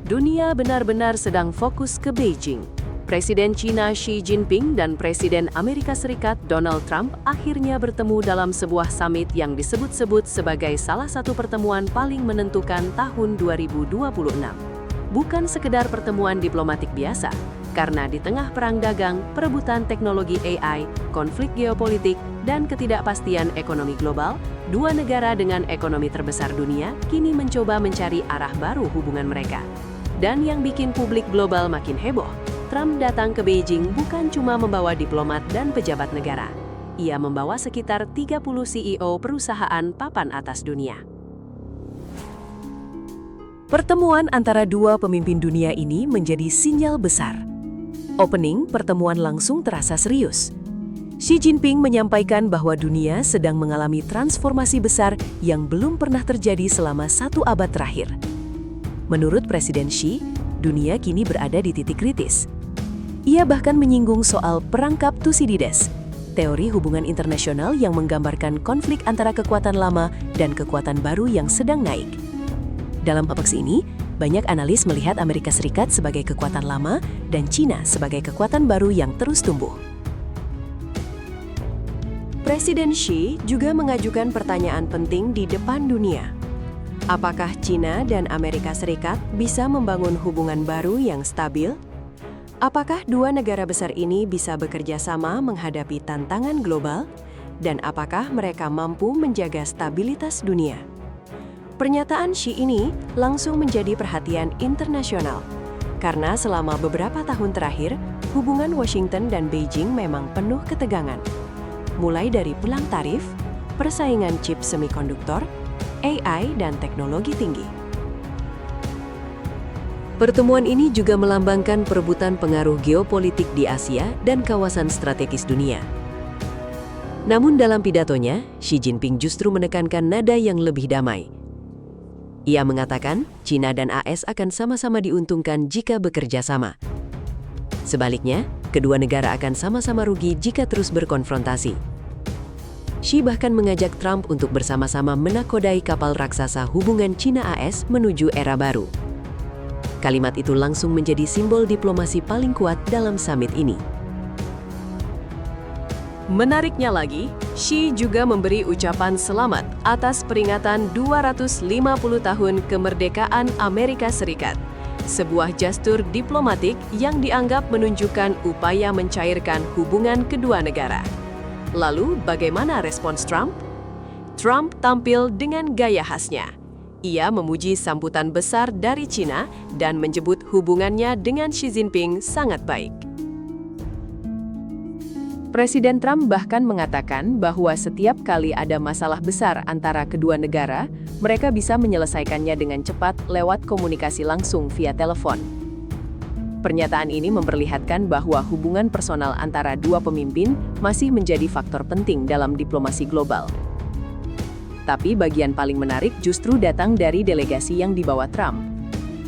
Dunia benar-benar sedang fokus ke Beijing. Presiden China Xi Jinping dan Presiden Amerika Serikat Donald Trump akhirnya bertemu dalam sebuah summit yang disebut-sebut sebagai salah satu pertemuan paling menentukan tahun 2026. Bukan sekedar pertemuan diplomatik biasa, karena di tengah perang dagang, perebutan teknologi AI, konflik geopolitik, dan ketidakpastian ekonomi global, dua negara dengan ekonomi terbesar dunia kini mencoba mencari arah baru hubungan mereka. Dan yang bikin publik global makin heboh, Trump datang ke Beijing bukan cuma membawa diplomat dan pejabat negara. Ia membawa sekitar 30 CEO perusahaan papan atas dunia. Pertemuan antara dua pemimpin dunia ini menjadi sinyal besar. Opening pertemuan langsung terasa serius. Xi Jinping menyampaikan bahwa dunia sedang mengalami transformasi besar yang belum pernah terjadi selama 1 abad terakhir. Menurut Presiden Xi, dunia kini berada di titik kritis. Ia bahkan menyinggung soal perangkap Thucydides, teori hubungan internasional yang menggambarkan konflik antara kekuatan lama dan kekuatan baru yang sedang naik. Dalam konteks ini, banyak analis melihat Amerika Serikat sebagai kekuatan lama dan China sebagai kekuatan baru yang terus tumbuh. Presiden Xi juga mengajukan pertanyaan penting di depan dunia. Apakah China dan Amerika Serikat bisa membangun hubungan baru yang stabil? Apakah dua negara besar ini bisa bekerja sama menghadapi tantangan global? Dan apakah mereka mampu menjaga stabilitas dunia? Pernyataan Xi ini langsung menjadi perhatian internasional, karena selama beberapa tahun terakhir, hubungan Washington dan Beijing memang penuh ketegangan. Mulai dari perang tarif, persaingan chip semikonduktor, AI, dan teknologi tinggi. Pertemuan ini juga melambangkan perebutan pengaruh geopolitik di Asia dan kawasan strategis dunia. Namun dalam pidatonya, Xi Jinping justru menekankan nada yang lebih damai. Ia mengatakan, China dan AS akan sama-sama diuntungkan jika bekerja sama. Sebaliknya, kedua negara akan sama-sama rugi jika terus berkonfrontasi. Xi bahkan mengajak Trump untuk bersama-sama menakodai kapal raksasa hubungan China-AS menuju era baru. Kalimat itu langsung menjadi simbol diplomasi paling kuat dalam summit ini. Menariknya lagi, Xi juga memberi ucapan selamat atas peringatan 250 tahun kemerdekaan Amerika Serikat. Sebuah gestur diplomatik yang dianggap menunjukkan upaya mencairkan hubungan kedua negara. Lalu, bagaimana respons Trump? Trump tampil dengan gaya khasnya. Ia memuji sambutan besar dari China dan menyebut hubungannya dengan Xi Jinping sangat baik. Presiden Trump bahkan mengatakan bahwa setiap kali ada masalah besar antara kedua negara, mereka bisa menyelesaikannya dengan cepat lewat komunikasi langsung via telepon. Pernyataan ini memperlihatkan bahwa hubungan personal antara dua pemimpin masih menjadi faktor penting dalam diplomasi global. Tapi bagian paling menarik justru datang dari delegasi yang dibawa Trump.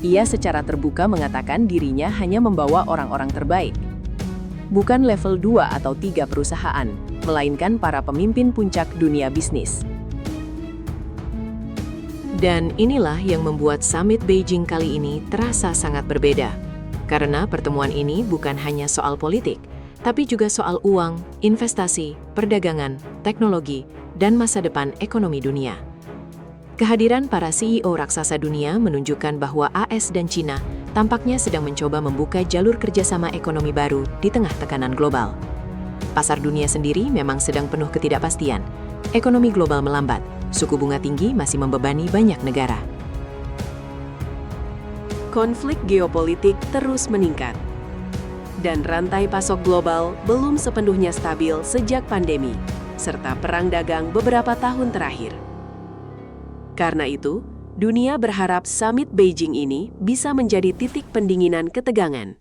Ia secara terbuka mengatakan dirinya hanya membawa orang-orang terbaik. Bukan level 2 atau 3 perusahaan, melainkan para pemimpin puncak dunia bisnis. Dan inilah yang membuat summit Beijing kali ini terasa sangat berbeda. Karena pertemuan ini bukan hanya soal politik, tapi juga soal uang, investasi, perdagangan, teknologi, dan masa depan ekonomi dunia. Kehadiran para CEO raksasa dunia menunjukkan bahwa AS dan China tampaknya sedang mencoba membuka jalur kerjasama ekonomi baru di tengah tekanan global. Pasar dunia sendiri memang sedang penuh ketidakpastian. Ekonomi global melambat, suku bunga tinggi masih membebani banyak negara. Konflik geopolitik terus meningkat. Dan rantai pasok global belum sepenuhnya stabil sejak pandemi, serta perang dagang beberapa tahun terakhir. Karena itu, dunia berharap summit Beijing ini bisa menjadi titik pendinginan ketegangan.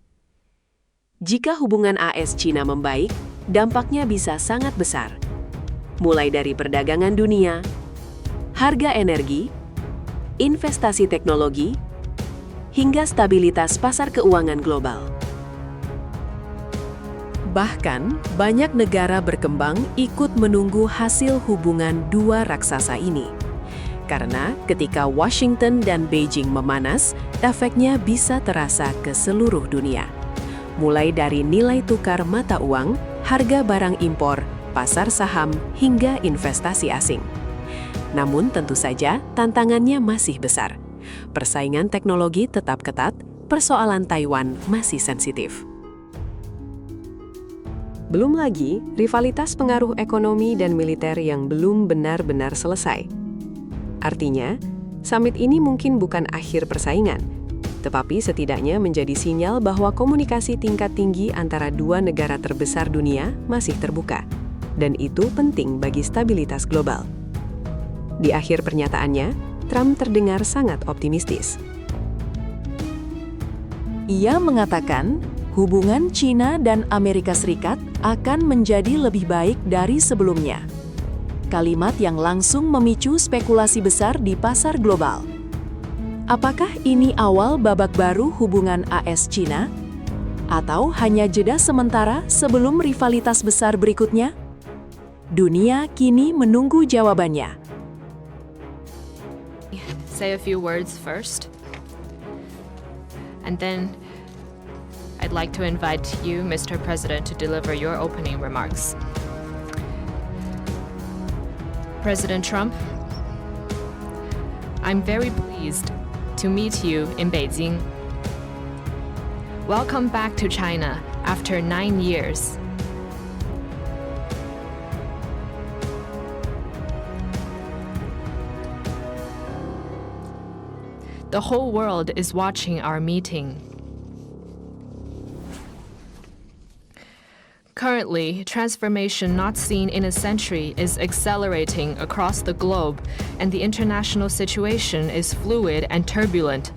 Jika hubungan AS-China membaik, dampaknya bisa sangat besar. Mulai dari perdagangan dunia, harga energi, investasi teknologi, hingga stabilitas pasar keuangan global. Bahkan, banyak negara berkembang ikut menunggu hasil hubungan dua raksasa ini. Karena ketika Washington dan Beijing memanas, efeknya bisa terasa ke seluruh dunia. Mulai dari nilai tukar mata uang, harga barang impor, pasar saham, hingga investasi asing. Namun tentu saja tantangannya masih besar. Persaingan teknologi tetap ketat, persoalan Taiwan masih sensitif. Belum lagi rivalitas pengaruh ekonomi dan militer yang belum benar-benar selesai. Artinya, summit ini mungkin bukan akhir persaingan, tetapi setidaknya menjadi sinyal bahwa komunikasi tingkat tinggi antara dua negara terbesar dunia masih terbuka, dan itu penting bagi stabilitas global. Di akhir pernyataannya, Trump terdengar sangat optimistis. Ia mengatakan, hubungan China dan Amerika Serikat akan menjadi lebih baik dari sebelumnya. Kalimat yang langsung memicu spekulasi besar di pasar global. Apakah ini awal babak baru hubungan AS-China? Atau hanya jeda sementara sebelum rivalitas besar berikutnya? Dunia kini menunggu jawabannya. Say a few words first, and then I'd like to invite you, Mr. President, to deliver your opening remarks. President Trump, I'm very pleased to meet you in Beijing. Welcome back to China after 9 years. The whole world is watching our meeting. Currently, transformation not seen in a century is accelerating across the globe, and the international situation is fluid and turbulent.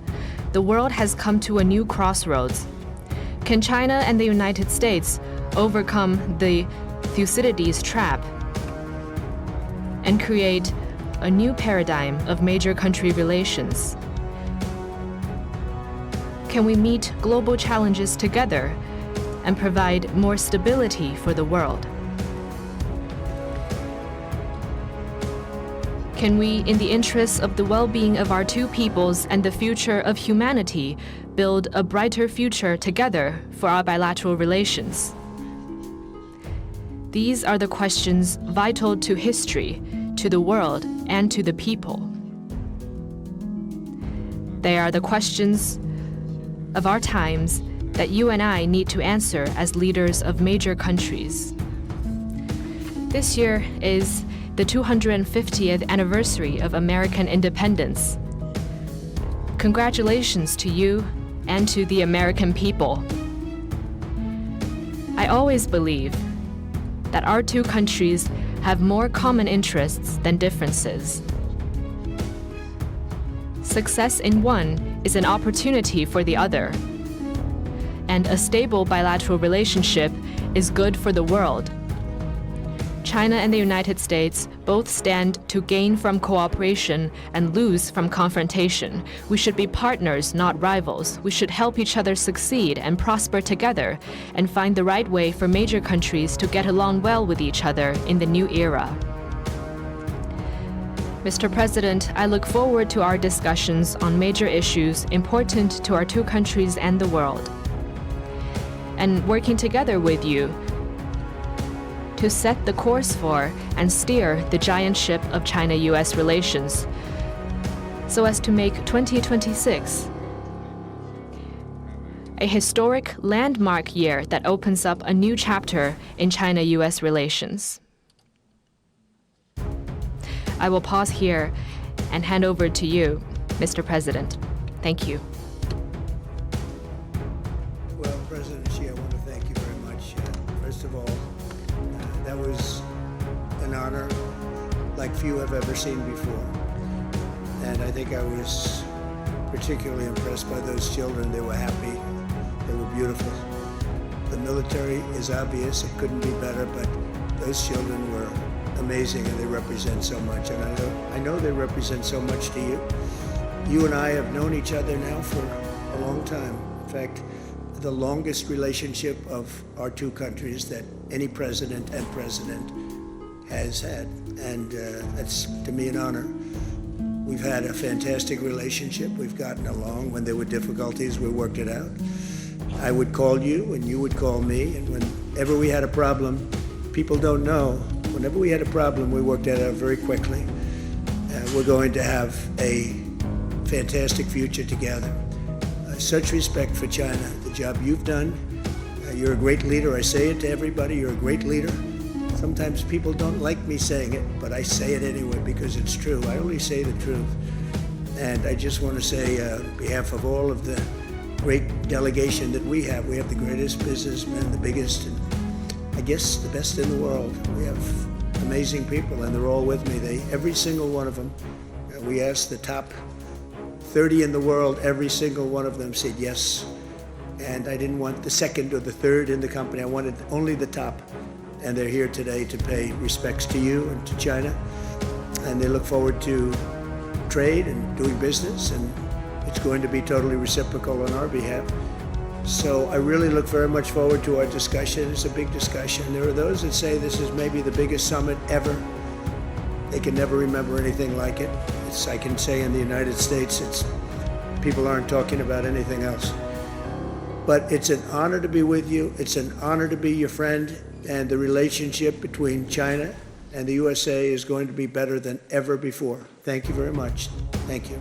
The world has come to a new crossroads. Can China and the United States overcome the Thucydides trap and create a new paradigm of major country relations? Can we meet global challenges together and provide more stability for the world? Can we, in the interests of the well-being of our two peoples and the future of humanity, build a brighter future together for our bilateral relations? These are the questions vital to history, to the world, and to the people. They are the questions of our times that you and I need to answer as leaders of major countries. This year is the 250th anniversary of American independence. Congratulations to you and to the American people. I always believe that our two countries have more common interests than differences. Success in one is an opportunity for the other. And a stable bilateral relationship is good for the world. China and the United States both stand to gain from cooperation and lose from confrontation. We should be partners, not rivals. We should help each other succeed and prosper together and find the right way for major countries to get along well with each other in the new era. Mr. President, I look forward to our discussions on major issues important to our two countries and the world, and working together with you to set the course for and steer the giant ship of China-US relations so as to make 2026 a historic landmark year that opens up a new chapter in China-US relations. I will pause here and hand over to you, Mr. President. Thank you. Well, President Xi, I want to thank you very much. First of all, that was an honor like few have ever seen before. And I think I was particularly impressed by those children. They were happy. They were beautiful. The military is obvious. It couldn't be better, but those children were amazing, and they represent so much. And I know they represent so much to you. You and I have known each other now for a long time. In fact, the longest relationship of our two countries that any president and president has had. And that's, to me, an honor. We've had a fantastic relationship. We've gotten along. When there were difficulties, we worked it out. I would call you and you would call me, and whenever we had a problem, people don't know, whenever we had a problem, we worked it out very quickly. We're going to have a fantastic future together. Such respect for China, the job you've done. You're a great leader. I say it to everybody, you're a great leader. Sometimes people don't like me saying it, but I say it anyway because it's true. I only say the truth. And I just want to say, on behalf of all of the great delegation that we have the greatest businessmen, the biggest, and I guess the best in the world. We have amazing people, and they're all with me. Every single one of them. We asked the top 30 in the world, every single one of them said yes. And I didn't want the second or the third in the company. I wanted only the top. And they're here today to pay respects to you and to China. And they look forward to trade and doing business, and it's going to be totally reciprocal on our behalf. So I really look very much forward to our discussion. It's a big discussion. There are those that say this is maybe the biggest summit ever. They can never remember anything like it. I can say in the United States, people aren't talking about anything else. But it's an honor to be with you. It's an honor to be your friend. And the relationship between China and the USA is going to be better than ever before. Thank you very much. Thank you.